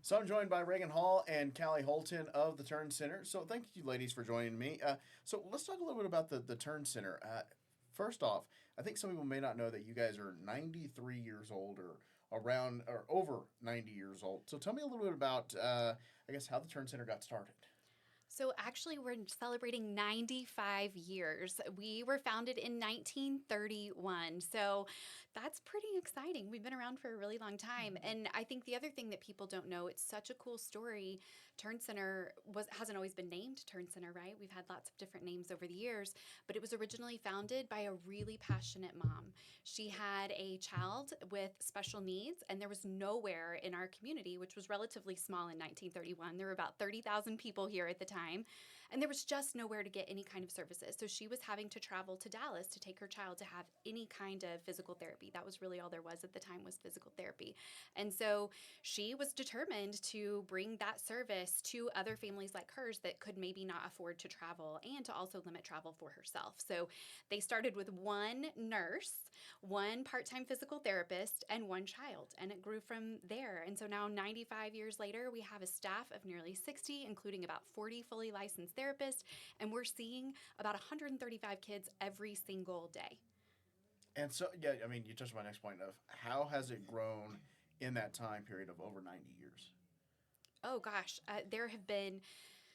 So I'm joined by Regan Hall and Callie Holton of the Turn Center. So thank you, ladies, for joining me. So let's talk a little bit about the Turn Center. First off, I think some people may not know that you guys are 93 years old or around or over 90 years old. So tell me a little bit about, I guess, how the Turn Center got started. So, actually, we're celebrating 95 years. We were founded in 1931. So, that's pretty exciting. We've been around for a really long time. And I think the other thing that people don't know, it's such a cool story. Turn Center hasn't always been named Turn Center, right? We've had lots of different names over the years, but it was originally founded by a really passionate mom. She had a child with special needs, and there was nowhere in our community, which was relatively small in 1931. There were about 30,000 people here at the time, and there was just nowhere to get any kind of services. So she was having to travel to Dallas to take her child to have any kind of physical therapy. That was really all there was at the time, was physical therapy. And so she was determined to bring that service to other families like hers that could maybe not afford to travel, and to also limit travel for herself. So they started with one nurse, one part-time physical therapist, and one child, and it grew from there. And so now, 95 years later, we have a staff of nearly 60, including about 40 fully licensed therapists, and we're seeing about 135 kids every single day. And so, yeah, I mean, you touched on my next point of how has it grown in that time period of over 90 years? Oh gosh, there have been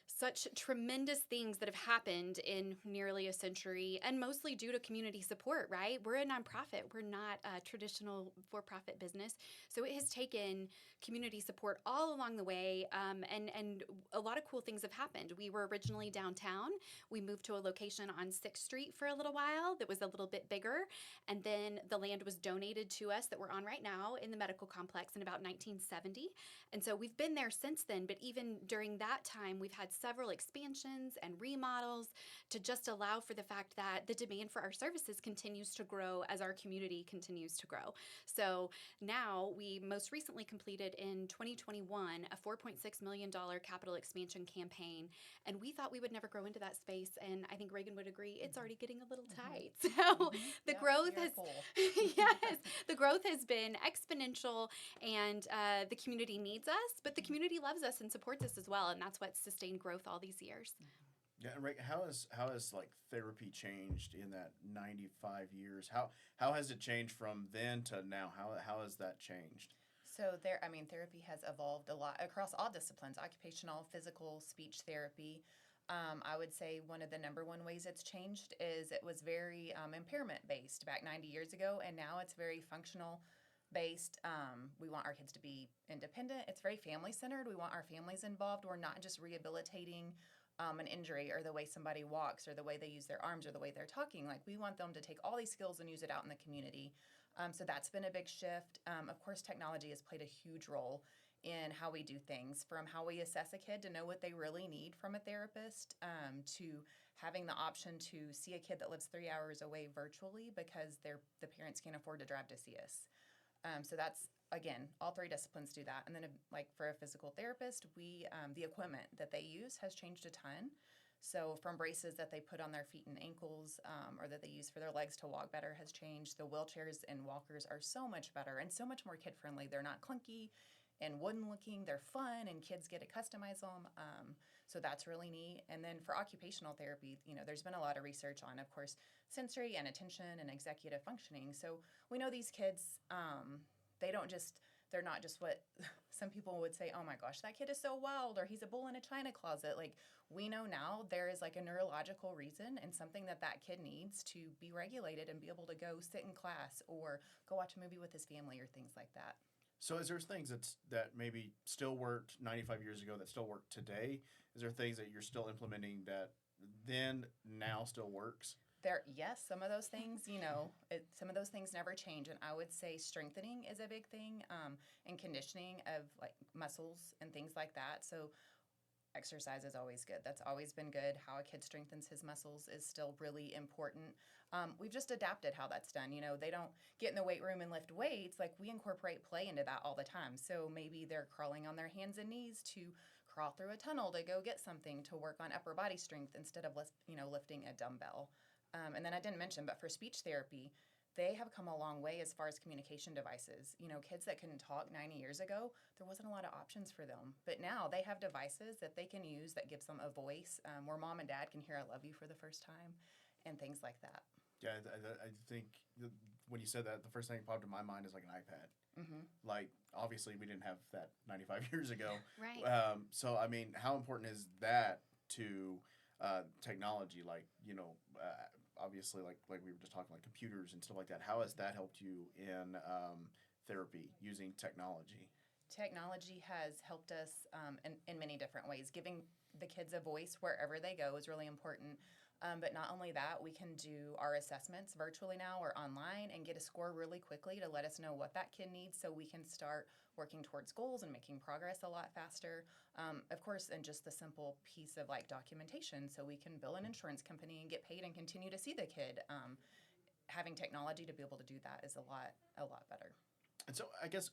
such tremendous things that have happened in nearly a century, and mostly due to community support, right? We're a nonprofit. We're not a traditional for-profit business. So it has taken community support all along the way, and a lot of cool things have happened. We were originally downtown. We moved to a location on 6th Street for a little while that was a little bit bigger, and then the land was donated to us that we're on right now in the medical complex in about 1970. And so we've been there since then, but even during that time, we've had several expansions and remodels to just allow for the fact that the demand for our services continues to grow as our community continues to grow. So now we most recently completed in 2021 a $4.6 million capital expansion campaign, and we thought we would never grow into that space. And I think Reagan would agree, it's already getting a little tight. So the Yep, growth you're has, full. yes, the growth has been exponential, and the community needs us, but the community loves us and supports us as well, and that's what sustained growth all these years. Yeah, and Rick, how has like therapy changed in that 95 years? How has it changed from then to now? How has that changed? So therapy has evolved a lot across all disciplines: occupational, physical, speech therapy. I would say one of the number one ways it's changed is it was very impairment based back 90 years ago, and now it's very functional based. We want our kids to be independent. It's very family centered. We want our families involved. We're not just rehabilitating an injury or the way somebody walks or the way they use their arms or the way they're talking. Like, we want them to take all these skills and use it out in the community. So that's been a big shift. Of course, technology has played a huge role in how we do things, from how we assess a kid to know what they really need from a therapist, to having the option to see a kid that lives 3 hours away virtually because the parents can't afford to drive to see us. So that's, again, all three disciplines do that. And then, like, for a physical therapist, the equipment that they use has changed a ton. So from braces that they put on their feet and ankles, or that they use for their legs to walk better, has changed. The wheelchairs and walkers are so much better and so much more kid friendly. They're not clunky and wooden looking. They're fun, and kids get to customize them. So that's really neat. And then for occupational therapy, there's been a lot of research on, of course, sensory and attention and executive functioning. So we know these kids, they're not just what some people would say, oh my gosh, that kid is so wild, or he's a bull in a china closet. Like, we know now there is like a neurological reason and something that kid needs to be regulated and be able to go sit in class or go watch a movie with his family or things like that. So is there things that maybe still worked 95 years ago that still work today? Is there things that you're still implementing that then now still works? Yes, some of those things, some of those things never change. And I would say strengthening is a big thing, and conditioning of like muscles and things like that. So exercise is always good. That's always been good. How a kid strengthens his muscles is still really important. We've just adapted how that's done. They don't get in the weight room and lift weights. Like, we incorporate play into that all the time. So maybe they're crawling on their hands and knees to crawl through a tunnel to go get something to work on upper body strength instead of lifting a dumbbell. And then I didn't mention, but for speech therapy, they have come a long way as far as communication devices. You know, kids that couldn't talk 90 years ago, there wasn't a lot of options for them. But now they have devices that they can use that gives them a voice, where mom and dad can hear "I love you" for the first time, and things like that. Yeah, I think when you said that, the first thing that popped in my mind is like an iPad. Mm-hmm. Like, obviously, we didn't have that 95 years ago. Right. So, I mean, how important is that to technology? Like, obviously, like we were just talking, like computers and stuff like that. How has that helped you in therapy using technology? Technology has helped us in many different ways. Giving the kids a voice wherever they go is really important. But not only that, we can do our assessments virtually now or online and get a score really quickly to let us know what that kid needs, so we can start working towards goals and making progress a lot faster. Of course, and just the simple piece of like documentation, so we can bill an insurance company and get paid and continue to see the kid. Having technology to be able to do that is a lot better. And so, I guess,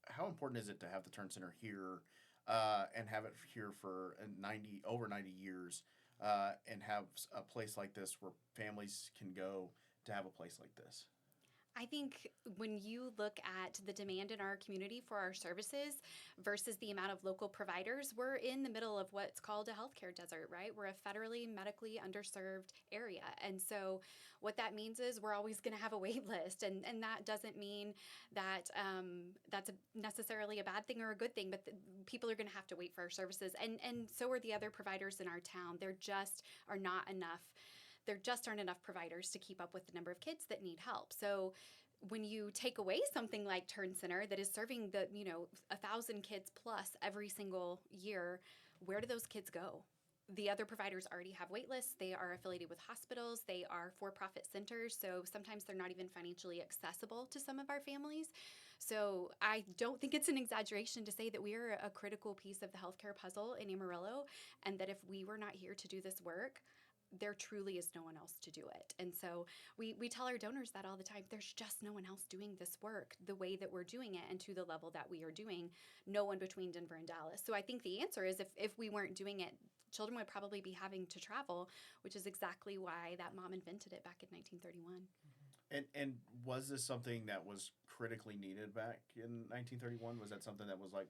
how important is it to have the Turn Center here and have it here for over 90 years? And have a place like this where families can go to have a place like this? I think when you look at the demand in our community for our services versus the amount of local providers, we're in the middle of what's called a healthcare desert, right? We're a federally medically underserved area. And so what that means is we're always going to have a wait list. And that doesn't mean that that's necessarily a bad thing or a good thing, but people are going to have to wait for our services. And so are the other providers in our town. There just aren't enough providers to keep up with the number of kids that need help. So when you take away something like Turn Center that is serving 1,000 kids plus every single year, where do those kids go? The other providers already have wait lists. They are affiliated with hospitals. They are for-profit centers. So sometimes they're not even financially accessible to some of our families. So I don't think it's an exaggeration to say that we are a critical piece of the healthcare puzzle in Amarillo, and that if we were not here to do this work, there truly is no one else to do it. And so we tell our donors that all the time. There's just no one else doing this work the way that we're doing it and to the level that we are doing. No one between Denver and Dallas. So I think the answer is if we weren't doing it, children would probably be having to travel, which is exactly why that mom invented it back in 1931. And was this something that was critically needed back in 1931? Was that something that was like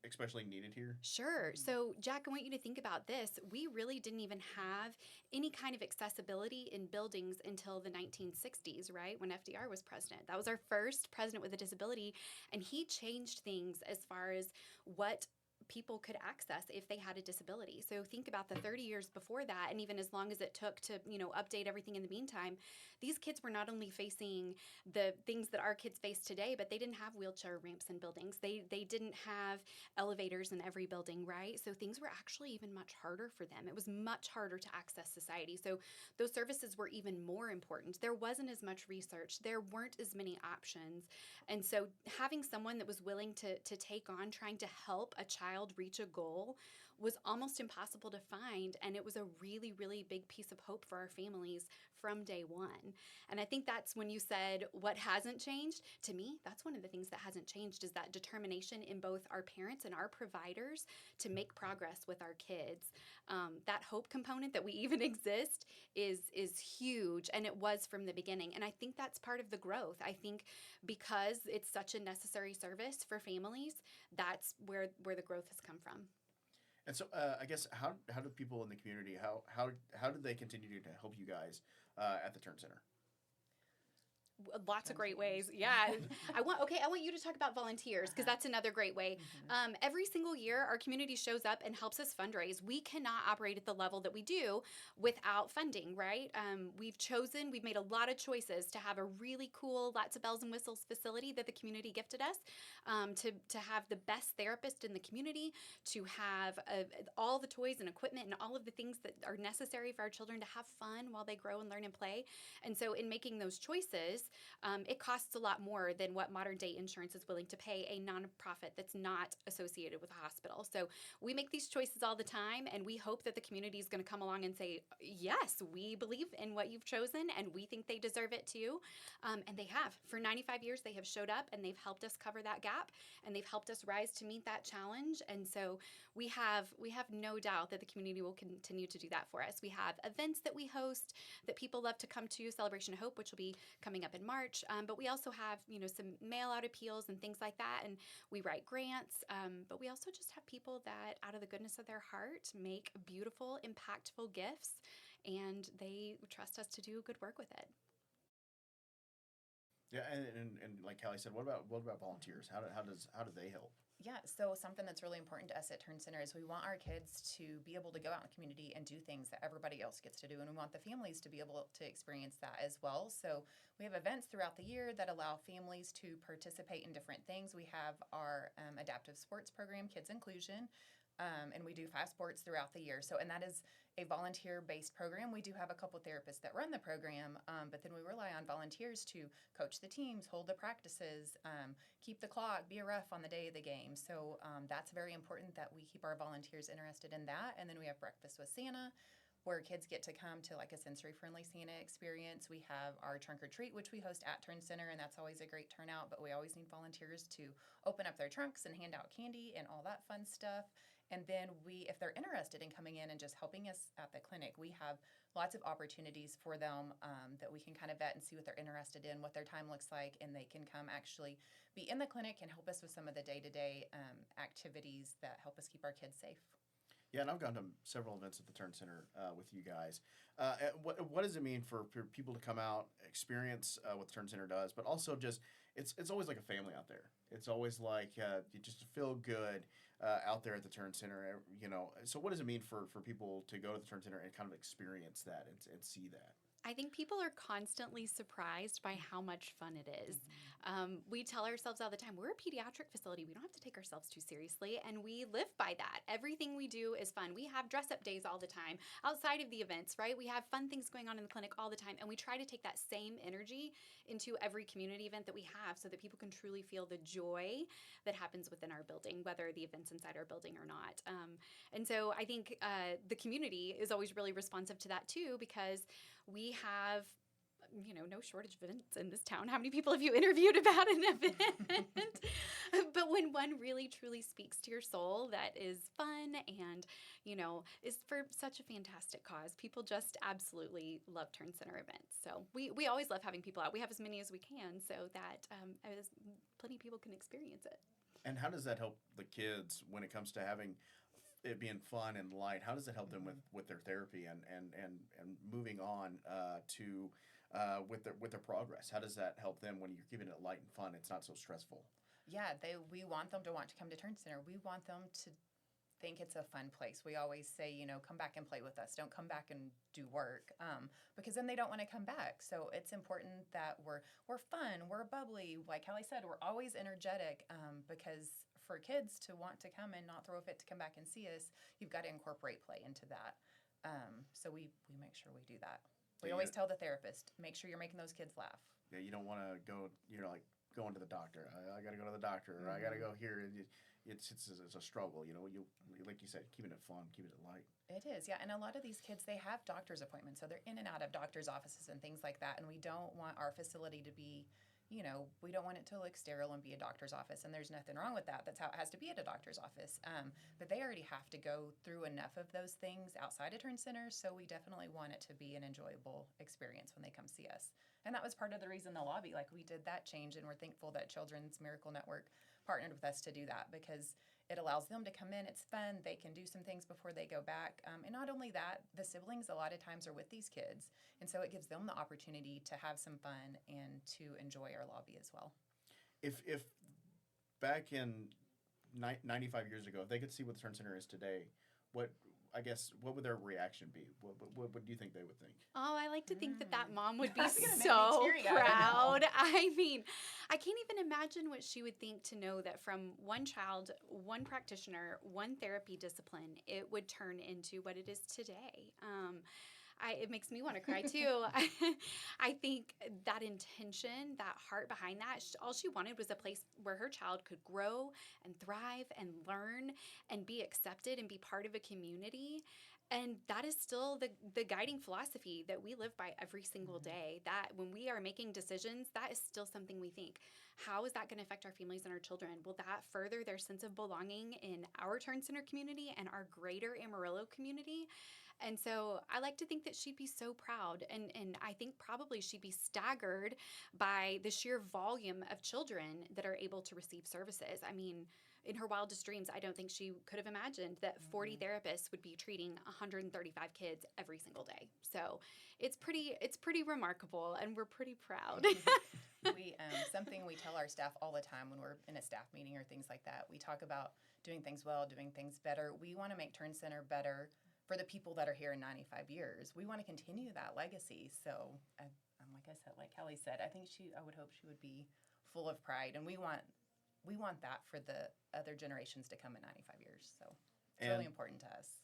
especially needed here? Sure. So, Jack, I want you to think about this. We really didn't even have any kind of accessibility in buildings until the 1960s, right? When FDR was president. That was our first president with a disability, and he changed things as far as what people could access if they had a disability. So think about the 30 years before that, and even as long as it took to, update everything in the meantime, these kids were not only facing the things that our kids face today, but they didn't have wheelchair ramps in buildings. They didn't have elevators in every building, right? So things were actually even much harder for them. It was much harder to access society. So those services were even more important. There wasn't as much research. There weren't as many options. And so having someone that was willing to take on trying to help a child reach a goal was almost impossible to find, and it was a really, really big piece of hope for our families from day one. And I think that's when you said what hasn't changed. To me, that's one of the things that hasn't changed, is that determination in both our parents and our providers to make progress with our kids. That hope component that we even exist is huge, and it was from the beginning. And I think that's part of the growth. I think because it's such a necessary service for families, that's where the growth has come from. And so, I guess, how do people in the community, how do they continue to help you guys at the Turn Center? Lots of great ways. Yeah. I want you to talk about volunteers, because that's another great way. Mm-hmm. Every single year, our community shows up and helps us fundraise. We cannot operate at the level that we do without funding, right? We've made a lot of choices to have a really cool, lots of bells and whistles facility that the community gifted us, to have the best therapist in the community, to have all the toys and equipment and all of the things that are necessary for our children to have fun while they grow and learn and play. And so in making those choices, it costs a lot more than what modern day insurance is willing to pay a nonprofit that's not associated with a hospital. So we make these choices all the time, and we hope that the community is going to come along and say, yes, we believe in what you've chosen, and we think they deserve it too. And they have. For 95 years, they have showed up, and they've helped us cover that gap, and they've helped us rise to meet that challenge. And so we have no doubt that the community will continue to do that for us. We have events that we host that people love to come to, Celebration of Hope, which will be coming up in in March. But we also have, some mail out appeals and things like that. And we write grants. But we also just have people that, out of the goodness of their heart, make beautiful, impactful gifts. And they trust us to do good work with it. Yeah, and like Callie said, what about volunteers? How do they help? Yeah, so something that's really important to us at Turn Center is we want our kids to be able to go out in the community and do things that everybody else gets to do, and we want the families to be able to experience that as well. So we have events throughout the year that allow families to participate in different things. We have our adaptive sports program, Kids Inclusion, and we do 5 sports throughout the year. And that is a volunteer-based program. We do have a couple therapists that run the program, but then we rely on volunteers to coach the teams, hold the practices, keep the clock, be a ref on the day of the game. So that's very important that we keep our volunteers interested in that. And then we have Breakfast with Santa, where kids get to come to like a sensory-friendly Santa experience. We have our trunk or treat, which we host at Turn Center, and that's always a great turnout, but we always need volunteers to open up their trunks and hand out candy and all that fun stuff. And then if they're interested in coming in and just helping us at the clinic, we have lots of opportunities for them that we can kind of vet and see what they're interested in, what their time looks like, and they can come actually be in the clinic and help us with some of the day-to-day activities that help us keep our kids safe. Yeah, and I've gone to several events at the Turn Center with you guys. What does it mean for people to come out, experience what the Turn Center does, but also just it's always like a family out there. It's always like you just feel good out there at the Turn Center. So what does it mean for people to go to the Turn Center and kind of experience that and see that? I think people are constantly surprised by how much fun it is. We tell ourselves all the time, we're a pediatric facility. We don't have to take ourselves too seriously, and we live by that. Everything we do is fun. We have dress-up days all the time outside of the events, right? We have fun things going on in the clinic all the time, and we try to take that same energy into every community event that we have so that people can truly feel the joy that happens within our building, whether the event's inside our building or not. And so I think the community is always really responsive to that too, because we have, no shortage of events in this town. How many people have you interviewed about an event? But when one really truly speaks to your soul, that is fun and, is for such a fantastic cause, people just absolutely love Turn Center events. So we always love having people out. We have as many as we can so that as plenty of people can experience it. And how does that help the kids when it comes to having it being fun and light? How does it help them with their therapy and moving on to with their progress? How does that help them when you're keeping it light and fun? It's not so stressful. Yeah, we want them to want to come to Turn Center. We want them to think it's a fun place. We always say, come back and play with us. Don't come back and do work, because then they don't want to come back. So it's important that we're fun, we're bubbly. Like Callie said, we're always energetic, because for kids to want to come and not throw a fit to come back and see us, you've got to incorporate play into that. So we make sure we do that. We always tell the therapist, make sure you're making those kids laugh. Yeah, you don't want to go, like going to the doctor. I got to go to the doctor, or I got to go here. It's a struggle, you like you said, keeping it fun, keeping it light. It is, yeah. And a lot of these kids, they have doctor's appointments, so they're in and out of doctor's offices and things like that. And we don't want our facility to be, we don't want it to look sterile and be a doctor's office. And there's nothing wrong with that. That's how it has to be at a doctor's office. But they already have to go through enough of those things outside of Turn Center, so we definitely want it to be an enjoyable experience when they come see us. And that was part of the reason the lobby, we did that change, and we're thankful that Children's Miracle Network partnered with us to do that, because it allows them to come in. It's fun. They can do some things before they go back. And not only that, the siblings a lot of times are with these kids, and so it gives them the opportunity to have some fun and to enjoy our lobby as well. If back in 95 years ago, if they could see what the Turn Center is today, what would their reaction be? What do you think they would think? Oh, I like to think that mom would be That's gonna make me so teary-eyed, proud. I mean, I can't even imagine what she would think to know that from one child, one practitioner, one therapy discipline, it would turn into what it is today. It makes me want to cry too. I think that intention, that heart behind that, all she wanted was a place where her child could grow and thrive and learn and be accepted and be part of a community. And that is still the guiding philosophy that we live by every single day. That when we are making decisions, that is still something we think. How is that going to affect our families and our children? Will that further their sense of belonging in our Turn Center community and our greater Amarillo community? And so I like to think that she'd be so proud. And I think probably she'd be staggered by the sheer volume of children that are able to receive services. I mean, in her wildest dreams, I don't think she could have imagined that 40 therapists would be treating 135 kids every single day. So it's pretty remarkable, and we're pretty proud. We something we tell our staff all the time when we're in a staff meeting or things like that. We talk about doing things well, doing things better. We want to make Turn Center better for the people that are here in 95 years. We want to continue that legacy. So, like I said, like Callie said, I would hope she would be full of pride, and we want that for the other generations to come in 95 years. So it's really important to us.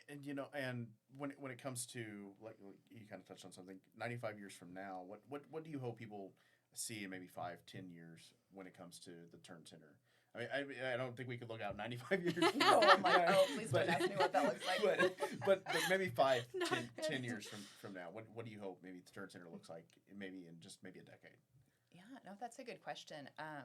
And and when it comes to, like you kind of touched on something, 95 years from now, what do you hope people see in maybe 5-10 years when it comes to the Turn Center? I mean, I don't think we could look out 95 years. No, please don't ask me what that looks like. But maybe 10 years from now, what do you hope maybe the Turn Center looks like maybe in just maybe a decade? Yeah, no, that's a good question. I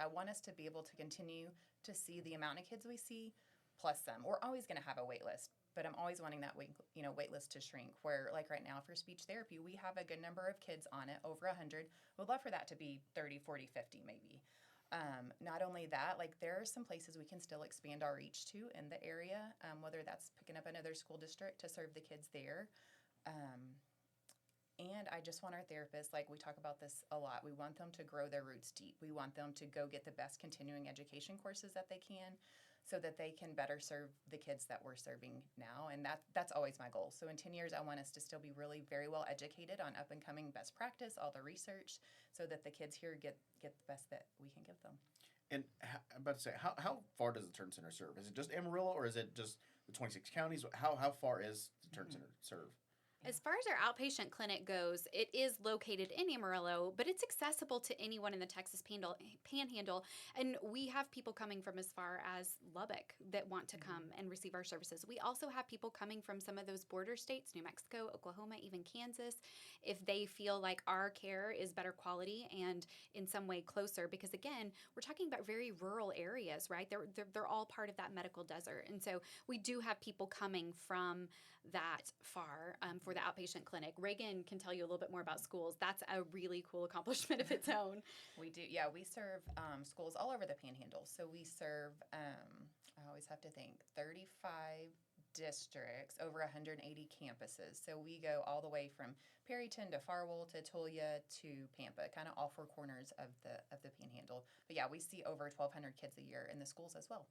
want us to be able to continue to see the amount of kids we see plus some. We're always going to have a wait list, but I'm always wanting that wait list to shrink, where like right now for speech therapy, we have a good number of kids on it, over 100. Would love for that to be 30, 40, 50 maybe. Not only that, like there are some places we can still expand our reach to in the area, whether that's picking up another school district to serve the kids there. And I just want our therapists, like we talk about this a lot, we want them to grow their roots deep. We want them to go get the best continuing education courses that they can so that they can better serve the kids that we're serving now. And that's always my goal. So in 10 years, I want us to still be really very well educated on up and coming best practice, all the research, so that the kids here get the best that we can give them. And I'm about to say, how far does the Turn Center serve? Is it just Amarillo, or is it just the 26 counties? How far is the Turn Center serve? As far as our outpatient clinic goes, it is located in Amarillo, but it's accessible to anyone in the Texas Panhandle. And we have people coming from as far as Lubbock that want to come and receive our services. We also have people coming from some of those border states, New Mexico, Oklahoma, even Kansas, if they feel like our care is better quality and in some way closer. Because again, we're talking about very rural areas, right? They're all part of that medical desert. And so we do have people coming from that far for the outpatient clinic. Regan can tell you a little bit more about schools. That's a really cool accomplishment of its own. We do, yeah. We serve schools all over the Panhandle. So we serve, I always have to think, 35 districts, over 180 campuses. So we go all the way from Perryton to Farwell to Tulia to Pampa, kind of all four corners of the Panhandle. But yeah, we see over 1,200 kids a year in the schools as well.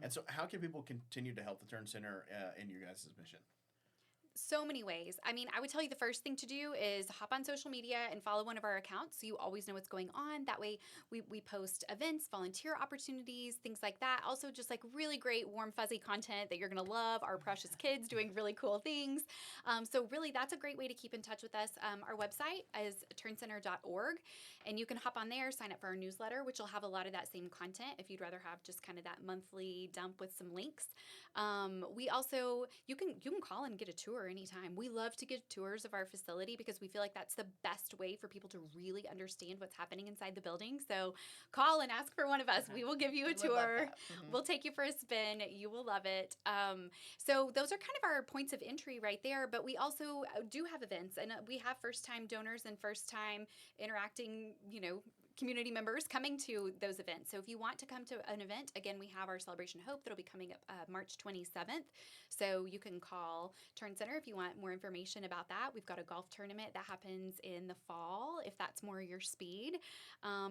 And so how can people continue to help the Turn Center in your guys' mission? So many ways. I mean, I would tell you the first thing to do is hop on social media and follow one of our accounts so you always know what's going on. That way we post events, volunteer opportunities, things like that. Also just like really great warm fuzzy content that you're going to love. Our precious kids doing really cool things. So really that's a great way to keep in touch with us. Our website is turncenter.org, and you can hop on there, sign up for our newsletter, which will have a lot of that same content if you'd rather have just kind of that monthly dump with some links. We also, you can call and get a tour anytime. We love to give tours of our facility because we feel like that's the best way for people to really understand what's happening inside the building. So call and ask for one of us. We will give you a tour. We'll take you for a spin. You will love it. So those are kind of our points of entry right there, but we also do have events, and we have first-time donors and first-time interacting, community members coming to those events. So if you want to come to an event, again, we have our Celebration Hope that'll be coming up March 27th. So you can call Turn Center if you want more information about that. We've got a golf tournament that happens in the fall, if that's more your speed.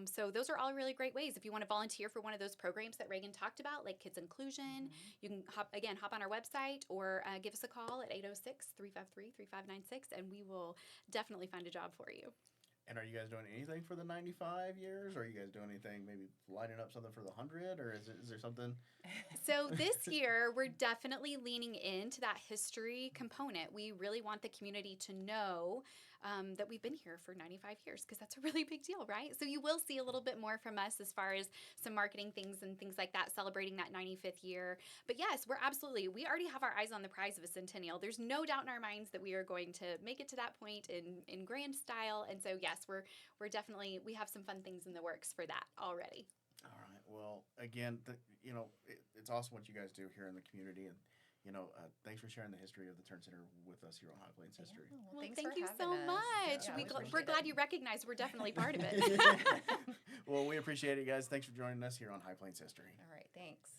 So those are all really great ways. If you want to volunteer for one of those programs that Regan talked about, like Kids Inclusion, you can hop on our website or give us a call at 806-353-3596, and we will definitely find a job for you. And are you guys doing anything for the 95 years? Or are you guys doing anything, maybe lining up something for the 100? Or is there something? So this year, we're definitely leaning into that history component. We really want the community to know that we've been here for 95 years, because that's a really big deal, right? So you will see a little bit more from us as far as some marketing things and things like that, celebrating that 95th year. But yes, we already have our eyes on the prize of a centennial. There's no doubt in our minds that we are going to make it to that point in grand style. And so yes, we're definitely, we have some fun things in the works for that already. All right. Well, again, it's awesome what you guys do here in the community, and thanks for sharing the history of the Turn Center with us here on High Plains History. Yeah, well, thanks thank for you having so us. much. Yeah, we We're appreciate glad it. you recognize we're definitely part of it. Well, we appreciate it, guys. Thanks for joining us here on High Plains History. All right, thanks.